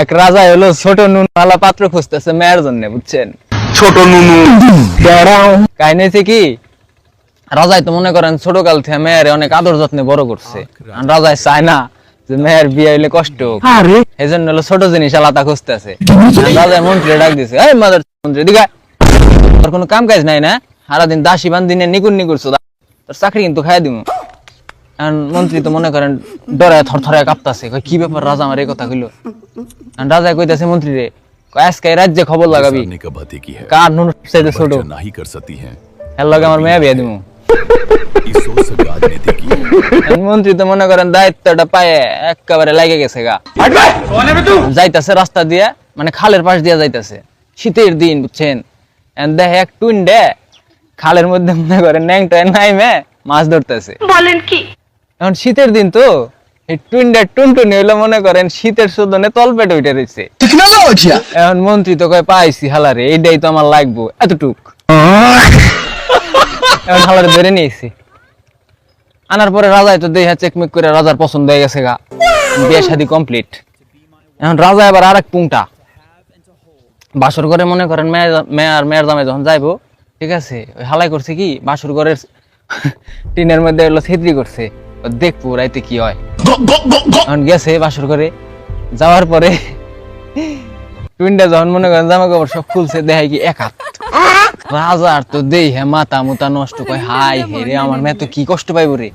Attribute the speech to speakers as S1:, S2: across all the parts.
S1: এক রাজা হলো ছোট নুনওয়ালা পাত্র খুঁজতেছে মেয়ের জন্য, বুঝছেন?
S2: ছোট নুনু
S1: কাহিনী হচ্ছে কি, রাজাই তো মনে করেন ছোট কাল থেকে মেয়ের অনেক আদর যত্নে বড় করছে। আর রাজাই চায় না যে মেয়ের বিয়ে হইলে কষ্ট হোক, এই জন্য হলো ছোট জিনিস আলাদা খুঁজতেছে। রাজাই মন্ত্রী ডাক দিছে, এই মাদার মন্ত্রী দিঘা, তোর কোনো কাম কাজ নাই না? সারাদিন দাসী বান্দিনে নিকুন নিকুরছো, তোর চাকরি কিন্তু খাই দিব। মন্ত্রী তো মনে করেন ডরায় থরথরায় কাঁপতাছে, কি ব্যাপার রাজা আমার এই কথা কইলো? রাজা কইতাছে মন্ত্রী রে, আজকে রাজ্যে খবর লাগাবি কার নুন চাইতে ছোট, এর লগে আমার মেয়ে বিয়ে দিব। মন্ত্রী তো মনে করেন দায়িত্বটা পায়ে একেবারে লাগে গেছে গা, যাইতাছে রাস্তা দিয়ে, মানে খালের পাশ দিয়ে যাইতাছে, শীতের দিন, বুঝছেন? দেখে এক টুন্ডে খালের মধ্যে মনে করেন ন্যাংটায় নাইমে মাছ ধরতেছে। বলেন কি? এখন শীতের দিন তো এই টুন্ডে টুনটুনি হইলো মনে করেন শীতের শোধনে তলপেট উঠে রয়েছে। এখন মন্ত্রী তো কয় পাইছি হালারে, এইটাই তো আমার লাগবো, এতটুক। এখন হালারে ধরে নিয়েছি, আনার পরে রাজাই তো দেহা চেকমেক করে রাজার পছন্দ হয়ে গেছে গা, বিয়ে শাদী কমপ্লিট। এখন রাজা এবার আরেক পুংটা বাসর করে মনে করেন মেয়ের জামাই যখন যাইবো, ঠিক আছে, ওই হালাই করছে কি বাসর ঘরের টিনের মধ্যে হলো ছেত্রি করছে, দেখবো রাইতে কি হয়। এখন গেছে বাসর করে, যাওয়ার পরে টুইনটা যখন মনে করেন জামা কাপড় সব খুলছে, দেখাই কি এক হাত। রাজার তো দেই হে মাথা মুতা নষ্ট, কয় হাই হে রে, আমার মেয়ে তো কি কষ্ট পাইব রে।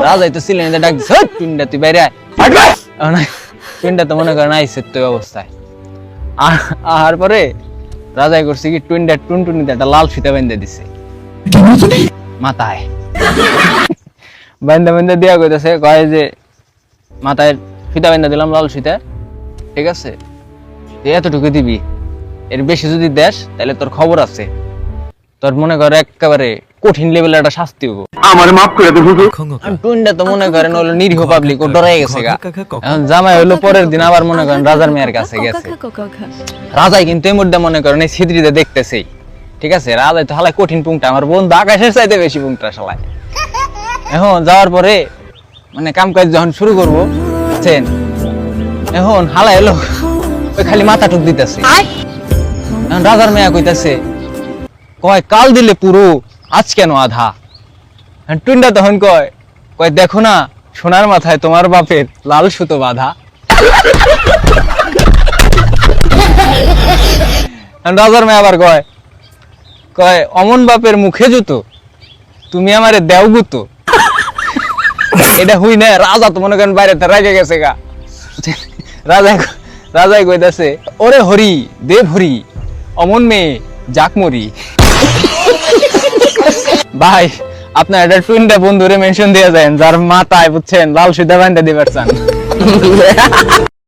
S1: রাজাই তো ছিলেন ডাক দিচ্ছে, টুইনটা তুই বাইরে আয়। টুইনটা তো মনে করেন আইসে তো অবস্থায়। আর পরে রাজাই করছে কি টুনটুনিতে একটা লাল ফিতা বেঁধে দিছে মাথায়, বেঁধে দিয়া কইতেছে, কয় যে মাথায় ফিতা বেঁধে দিলাম লাল ফিতা, ঠিক আছে, এতটুকু দিবি, এর বেশি যদি দেশ তাহলে তোর খবর আছে, তোর মনে করে একেবারে কঠিন লেভেলের একটা শাস্তি হবো।
S2: আমার মাফ করে দে হুজুর।
S1: টুনটা তো মনে করেন হলো নিরীহ পাবলিক, ও ডরাই গেছে গা। এখন জামাই হলো পরের দিন আবার মনে করেন রাজার মেয়ের কাছে গেছে। রাজাই কিন্তু এই মধ্যে মনে করেন এই ছিদ্রিতে দেখতেছেই, ঠিক আছে, রাজাই তো হালাই কঠিন পুংটা, আমার বন্ধু আকাশের চাইতে বেশি পুংটা শালায়। এখন যাওয়ার পরে মানে কাম কাজ যখন শুরু করবো, বুঝছেন, এখন হালাই এলো ওই খালি মাথা টুক দিতেছে। এখন রাজার মেয়া কইতাছে, কয় কাল দিলে পুরো, আজ কেন আধা? টুন্ডা তখন কয় দেখো না, সোনার মাথায় তোমার বাপের লাল সুতো বাঁধা। রাজার মেয়ে আবার কয় অমন বাপের মুখে জুতো, তুমি আমারে দেও গুতো। এটা হুই না, রাজা তো মনে করেন বাইরে রাগে গেছে গা। রাজাই কইতাছে, ওরে হরি দেব হরি, অমন মেয়ে যাক মরি। ভাই আপনার এটা টুইনটা বন্ধুরে মেনশন দিয়ে যায়, যার মাথায়, বুঝছেন, লাল সুতা বাঁধা দিবার চান।